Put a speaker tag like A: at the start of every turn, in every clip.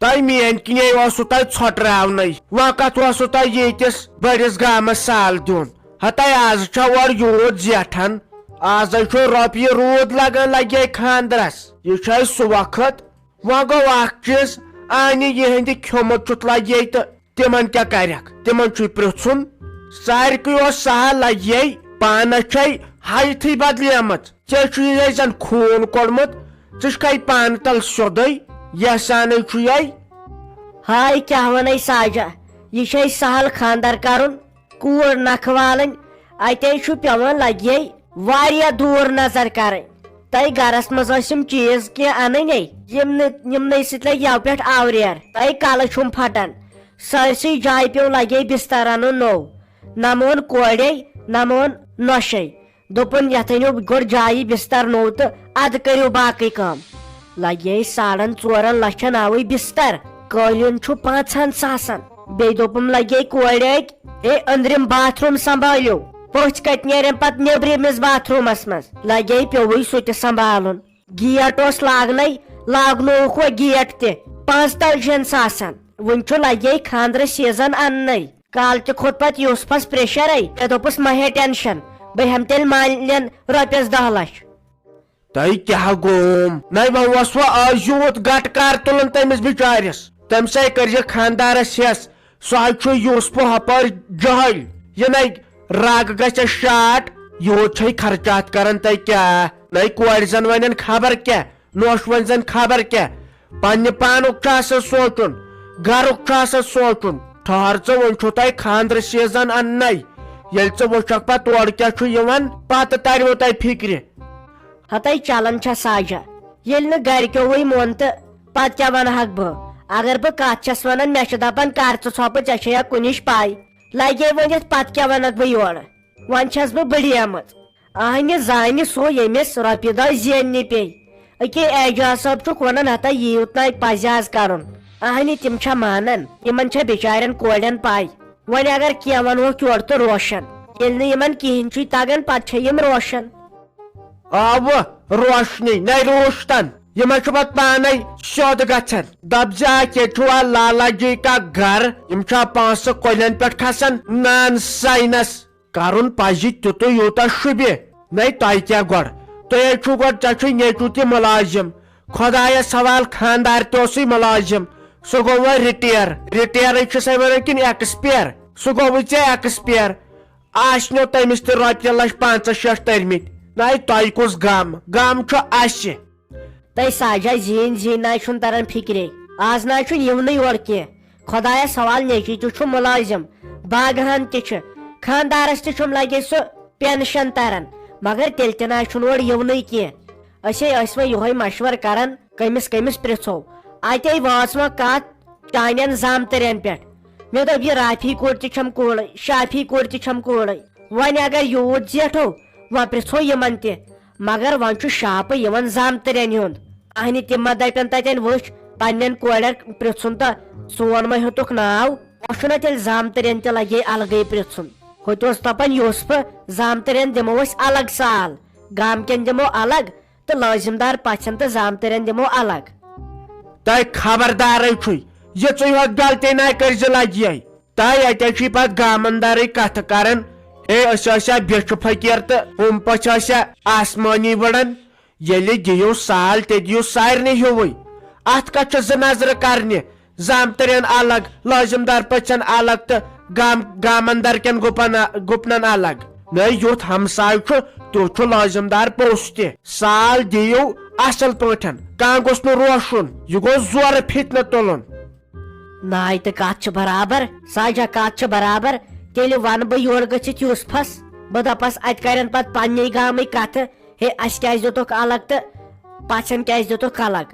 A: تہ مین کنے اوسو تہ ژھۄٹراونے وۄنۍ کتھ اوسو تہ ییتس بڑس گامس سال دیُن ہتہ آز چھا اور یوٗت زیٹھان آز چھُ رۄپیہِ روٗد لگان لگے خاندرس یہ چھُ اسہِ سُہ وقت وۄنۍ گوٚو اکھ چیٖز آنہِ یِہنٛدِ کھیوٚمُت چھُتھ لگے تہٕ تِمن کیٛاہ کرکھ تِمن چھُے پرژھُن سارِکُے اوس سہل لگے پانس چھے حیتھٕے بدلیمٕژ ژےٚ چھُے زن خوٗن کوٚڑمُت ژٕ چھکھے پانہٕ تل سیوٚدُے یسانے چھُے
B: ہاے کیا ونے ساجا یہ چھے سہل خاندر کرن کوٗر نکھٕ والٕنۍ اتے چھُ پیوان لگے واریاہ دوٗر نظر کرٕنۍ تۄہہِ گرس منٛز ٲسِم چیٖز کینٛہہ انٕنۍ یِمنٕے سۭتۍ لگہِ یو پٮ۪ٹھ آوریر تۄہہِ کلہٕ چھُم پھٹان سٲرسٕے جایہِ پیوٚو لگے بستر انُن نوٚو نہ مون کورے نہ مون نۄشے دوٚپُن یتھ أنِو گۄڈٕ جایہِ بستر نوٚو تہٕ ادٕ کٔرِو باقٕے کٲم لگے 4.5 لچھن آوٕے بستر قٲلیٖن چھُ 5 ساسن بیٚیہِ دوٚپُم لگے کورِ اے أنٛدرِم باتھ روٗم سمبٲلِو پٔژھۍ کتہِ نیرن پتہٕ نیبرِمِس باتھ روٗمس منٛز لگے پیوٚوُے سُہ تہِ سمبالُن گیٹ اوس لاگنے لاگنووُکھ وۄنۍ گیٹ تہِ 45 ساسن وُنہِ چھُ لگے خاندرٕ سیٖزن اننے کالہٕ تہِ کھوٚت پتہٕ یوسفس پریشرے مےٚ دوٚپُس مہ ہے ٹینشن بہٕ ہٮ۪مہٕ تیٚلہِ مالین رۄپیس 10 لچھ
A: تۄہہِ کیٛاہ گوٚوُم نَے وۄنۍ اوس وۄنۍ آز یوٗت گٹہٕ کار تُلُن تٔمِس بِچٲرِس تٔمۍ سٕے کٔرزِ خاندارس ہٮ۪س سُہ حظ چھُ یوٗسفو ہپٲرۍ جہل یہِ نَے رگ گژھٮ۪س شاٹ یوٗت چھے خرچات کران تۄہہِ کیٛاہ نَے کورِ زن ونن خبر کیٛاہ نوٚش ونہِ زن خبر کیٛاہ پننہِ پانُک چھُ آسان سونچُن گرُک چھُ آسان سونچُن ٹھہر ژٕ وۄنۍ چھُ تۄہہِ خاندرٕ سیٖزن اننے ییٚلہِ ژٕ وٕچھکھ پتہٕ تورٕ کیٛاہ چھُ یِوان پتہٕ ترِوٕ تۄہہِ فِکرِ
B: ہتے چلان چھا ساجا ییٚلہِ نہٕ گرِکیوٕے مون تہٕ پتہٕ کیٛاہ ونہکھ بہٕ اگر بہٕ کتھ چھس ونان مےٚ چھِ دپان کر ژٕ ژھۄپہٕ ژےٚ چھے کُنِچ پاے لگے ؤنِتھ پتہٕ کیٛاہ ونکھ بہٕ یورٕ وۄنۍ چھس بہٕ بٔڑیمٕژ اہنہِ زانہِ سُہ ییٚمِس رۄپیہِ دہ زیننہِ پیٚیہِ أکے اعجاز صٲب چھُکھ ونان ہتا یوٗت نَے پزِ آز کرُن اہنہِ تِم چھا مانان یِمن چھےٚ بِچارٮ۪ن کورٮ۪ن پاے وۄنۍ اگر کینٛہہ ونہوکھ یورٕ تہٕ روشن ییٚلہِ نہٕ یِمن کِہینۍ چھُے تگان پتہٕ چھِ یِم روشن
A: آوٕ روشنی نَے روشتن یِمن چھُ پتہٕ پانے سیوٚد گژھان دپ زِ اکھ ییٚتہِ چھُ لالا جی کا گرٕ یِم چھا پونٛسہٕ کۄلٮ۪ن پٮ۪ٹھ کھسان نان ساینس کرُن پزِ تیُتُے یوٗتاہ شوٗبہِ نَے تۄہہِ کیٛاہ گۄڈٕ تُہۍ حظ چھُو گۄڈٕ ژےٚ چھُے نیٚچوٗ تہِ مُلازِم خۄدایس حوال خاندار تہِ اوسُے مُلازِم سُہ گوٚو وۄنۍ رِٹیر چھُسے ونان کِنہٕ ایکسپیر سُہ گوٚوُے ژےٚ ایکسپیر آسنو تٔمِس تہِ رۄپیہِ 5-6 تٔرمٕتۍ نَے تۄہہِ کُس غم چھُ اسہِ
B: تۄہہِ ساجا زیٖنۍ نَے چھُنہٕ تران فِکرے آز نَے چھُنہٕ یِونٕے یورٕ کینٛہہ خۄدایس حوال نیٚچی تہِ چھُ مُلازِم باغہن تہِ چھِ خاندارس تہِ چھُم لگے سُہ پینشن تران مگر تیٚلہِ تہِ نَے چھُنہٕ اورٕ یِونٕے کینٛہہ أسے ٲسۍ وۄنۍ یِہوے مشور کران کٔمِس پرژھو اتے وٲژ وۄنۍ کتھ چانٮ۪ن زامتٕرٮ۪ن پٮ۪ٹھ مےٚ دوٚپ یہِ رافی کوٗر تہِ چھم کوٗرٕے شافی کوٗر تہِ چھم کوٗرٕے وۄنۍ اگر یوٗت زیٹھو وۄنۍ پرژھو یِمن تہِ مگر وۄنۍ چھُ شاپہٕ یِمن زامتٕرٮ۪ن ہُنٛد اہنہِ تِم ما دپن تتٮ۪ن وٕچھ پننٮ۪ن کورٮ۪ن پرژھُن تہٕ سون ما ہیوٚتُکھ ناو وۄنۍ چھُنہ تیٚلہِ زامتٕرٮ۪ن تہِ لگے الگٕے پرژھُن ہُتہِ اوس دپان یوسفہٕ زامتٕرٮ۪ن دِمو أسۍ الگ سال گامکٮ۪ن دِمو الگ تہٕ لٲزِم دار پژھٮ۪ن تہٕ زامتٕرٮ۪ن دِمو الگ
A: تۄہہِ خبردارے چھُے یِژٕے ہوت غلطی نَے کٔرزِ لگے تۄہہِ اتے چھُے پتہٕ گامندارٕے کتھٕ کران اے أسۍ ٲسیا بیچھِ فقیٖر تہٕ ہُم پٔژھۍ ٲسیا آسمٲنی وٕڑان ییٚلہِ دِیِو سال تہِ دِیِو سارنٕے ہیوٗوٕے اتھ کتھ چھِ 2 نظرٕ کرنہِ زامتٕرٮ۪ن الگ لٲزِم دار پٔژھٮ۪ن الگ تہٕ گامندار کٮ۪ن گُپنن الگ نَے یُتھ ہمساے چھُ تیُتھ چھُ لٲزِم دار پوٚژھ تہِ سال دِیِو اصل پٲٹھۍ کانٛہہ گوٚژھ نہٕ روشُن یہِ گوٚژھ زورٕ فِتنہٕ تُلُن
B: ناے تہٕ کتھ چھِ برابر ساجا کتھ چھِ برابر تیٚلہِ ونہٕ بہٕ یورٕ گٔژھِتھ یوسفس بہٕ دپس اتہِ کرن پتہٕ پننی گامٕکۍ کتھٕ ہے اسہِ کیازِ دِتُکھ الگ تہٕ پژھٮ۪ن کیازِ دِتُکھ الگ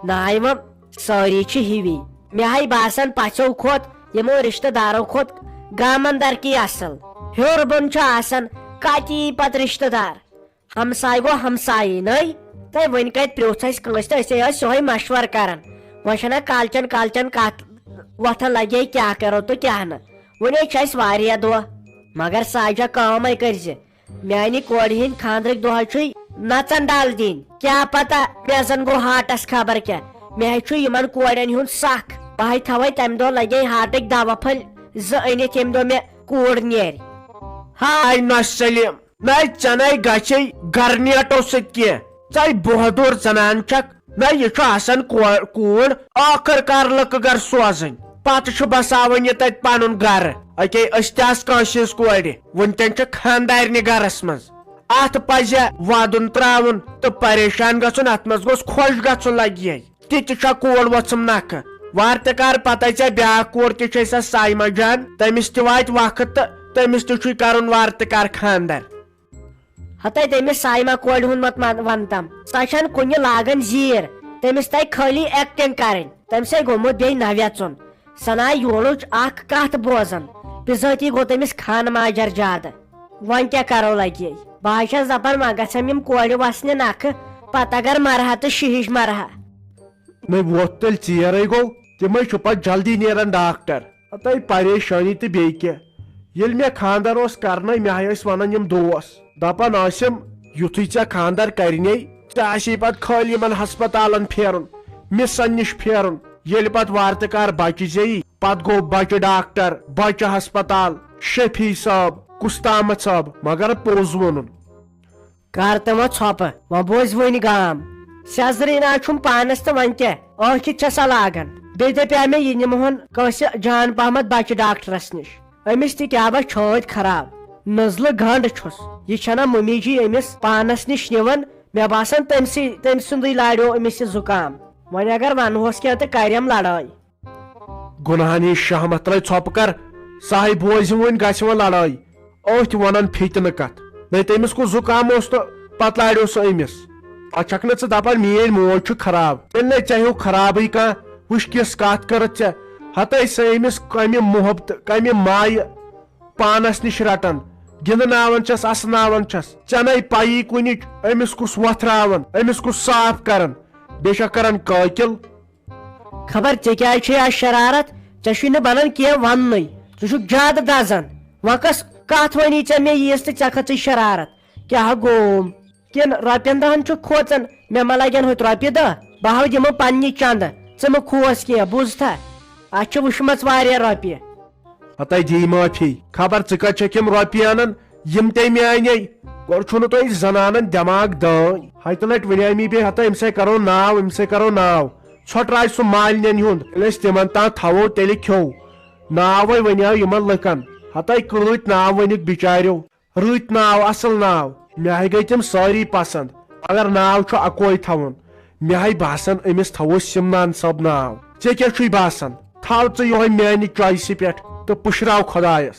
B: ناے وۄنۍ سٲری چھِ ہِوی مےٚ ہاے باسان پژھٮ۪و کھۄت یِمو رشتہٕ دارو کھۄت گامندرکی اصل ہیوٚر بۄن چھُ آسان کتی پتہٕ رشتہٕ دار ہمساے گوٚو ہمسایی نٔے تۄہہِ وۄنۍ کتہِ پرٛوژھ اسہِ کٲنٛسہِ تہٕ أسے ٲسۍ یِہوے مشور کران وۄنۍ چھنہ کالچن کتھ وۄتھان لگے کیٛاہ کرو تہٕ کیٛاہ نہٕ وۄنۍ چھِ اسہِ واریاہ دۄہ مگر ساجا کٲمے کٔرزِ میانہِ کورِ ہٕنٛدۍ خاندرٕکۍ دۄہ چھُے نژن ڈل دِنۍ کیٛاہ پتہ مےٚ زن گوٚو ہاٹس خبر کیٛاہ مےٚ چھُ یِمن کورٮ۪ن ہُنٛد سکھ بہٕ تھوے تمہِ دۄہ لگے ہارٹٕکۍ دوا پھٔلۍ 2 أنِتھ ییٚمہِ دۄہ مےٚ کوٗر نیرِ.
A: ہاے نہ سلیم نہ ژے گژھے گرنیٹو سۭتۍ ژے بہادر زنان چھکھ نہ یہ آسان کوٗر ٲخٕر کار لُکہٕ گر سوزٕنۍ پتہٕ چھُ بساوان یہ تتہِ پنُن گرٕ. اکے أسۍ تہِ آسہٕ کٲنٛسہِ ہٕنٛز کورِ وُنکٮ۪ن چھِ خاندارنہِ گرس منٛز اتھ پزِ ودُن تراوُن تہٕ پریشان گژھُن اتھ منٛز گوٚژھ خۄش گژھُن لگہِ تہِ چھا کول وژھُم نکھٕ. وارٕ تہِ کار پتہٕ ژےٚ بیاکھ کوٗر تہِ چھے سۄ سایمہ جان تٔمِس تہِ واتہِ وقت تہٕ تٔمِس تہِ چھُے کرُن وارٕ تہِ کار خاندر.
B: ہتے تٔمِس سایمہ کورِ ہُنٛد مت ونتم سۄ چھنہٕ کُنہِ لاگان زیٖر تٔمِس تگہِ خٲلی ایکٹنگ کرٕنۍ تٔمسے گوٚمُت بیٚیہِ نویژُن سنا یولٕچ اکھ کتھ بوزان بِذٲتی گوٚو تٔمِس خان ماجر زیادٕ. وۄنۍ کیٛاہ کرو لگے بہٕ چھس دپان وۄنۍ گژھٮ۪م یِم کورِ وسنہِ نکھٕ پتہٕ اگر مرہا تہٕ شِہِش مرہا.
A: نہ ووت تیٚلہِ ژیرٕے گوٚو تِمے چھُ پتہٕ جلدی نیران ڈاکٹر. ہتے پریشٲنی تہٕ بیٚیہِ کینٛہہ ییٚلہِ مےٚ خاندر اوس کرنے مےٚ ٲسۍ ونان یِم دوس دپان ٲسِم یُتھُے ژےٚ خاندر کرنے ژےٚ آسی پتہٕ خٲلی یِمن ہسپتالن پھیرُن مِسن نِش پھیرُن ییٚلہِ پتہٕ وارٕ تہِ کار بچہِ زیی پتہٕ گوٚو بچہِ ڈاکٹر بچہِ ہسپتال شفیع صٲب کُستامت صٲب مگر پوٚز ووٚنُن.
B: کر تہٕ وۄنۍ ژھۄپہٕ وۄنۍ بوز وۄنۍ گام سیزرٕے چھُم پانس تہٕ وۄنۍ کیٛاہ ٲکھِتھ چھےٚ سۄ لاگان. بیٚیہِ دپیٛاو مےٚ یہِ نِمہون کٲنٛسہِ جان پہمت بچہِ ڈاکٹرس نِش أمِس تہِ کیٛاہ بس چھٲتۍ خراب نٔزلہٕ گنڈ چھُس یہِ چھنا مٔمی جی أمِس پانس نِش نِوان مےٚ باسان تٔمۍ سُنٛدٕے لاڈیو أمِس یہِ زُکام وۄنۍ اگر ونہوس کینٛہہ تہٕ کریم لڑٲے.
A: گُنہانی شہمت ترٲے ژھۄپہٕ کر ساے بوزِ وۄنۍ گژھِ وۄنۍ لڑٲے أتھۍ ونان فِتنہٕ کتھ نہ تٔمِس کُس زُکام اوس تہٕ پتہٕ لاڈیو سُہ أمِس. پتہٕ چھکھ نہٕ ژٕ دپان میٲنۍ موج چھُ خراب تیٚلہِ نے ژےٚ ہیوٗ خرابٕے کانٛہہ وٕچھ کِژھ کتھ کٔرٕتھ ژےٚ ہتے سۄ أمِس کمہِ محبتہٕ کمہِ مایہِ پانس نِش رٹان گِنٛدناوان چھس اسناوان چھس ژےٚ نے پایی کُنِچ أمِس کُس وۄتھراوان أمِس کُس صاف کران بیٚیہِ چھکھ کران قٲتِل.
B: خبر ژےٚ کیٛازِ چھے آز شرارت ژےٚ چھُے نہٕ بنان کینٛہہ وننُے ژٕ چھُکھ زیادٕ دزان. وۄنۍ کۄس کتھ وَنی ژےٚ مےٚ ییٖژ تہٕ ژےٚ کھژٕے شرارت کیٛاہ گوٚوُم کِنہٕ رۄپین دہن چھُکھ کھوژان مےٚ ما لگن ہُتہِ رۄپیہِ دہ بہٕ ہاو دِمو پننہِ چندٕ ژٕ مہٕ کھوژ کینٛہہ بوٗزتھا اتھ چھِ وٕچھمژ واریاہ رۄپیہِ.
A: ہتے دی معٲفی خبر ژٕ کتہِ چھکھ یِم رۄپیہِ انان یِم تے مےٚ انے گۄڈٕ چھُنہٕ تۄہہِ زنانن دٮ۪ماغ دٲنۍ ہتہِ لٹہِ ونے بیٚیہِ ہتا أمۍ سٕے کرو ناو أمۍ سٕے کرو ناو ژھۄٹراے سُہ مالنٮ۪ن ہُنٛد ییٚلہِ أسۍ تِمن تام تھاوو تیٚلہِ کھیوٚو ناوے ونیو یِمن لُکن ہتے کۭتۍ ناو ؤنِکھ بِچاریو رٕتۍ ناو اصل ناو مےٚ ہے گٔے تِم سٲری پسنٛد مگر ناو چھُ اکوے تھاوُن مےٚ ہے باسان أمِس تھاوو سمنان صٲب ناو. ژےٚ کیٛاہ چھُے باسان تھاو ژٕ یِہوے میانہِ چویسہِ پٮ۪ٹھ تہٕ پُشراو خۄدایس.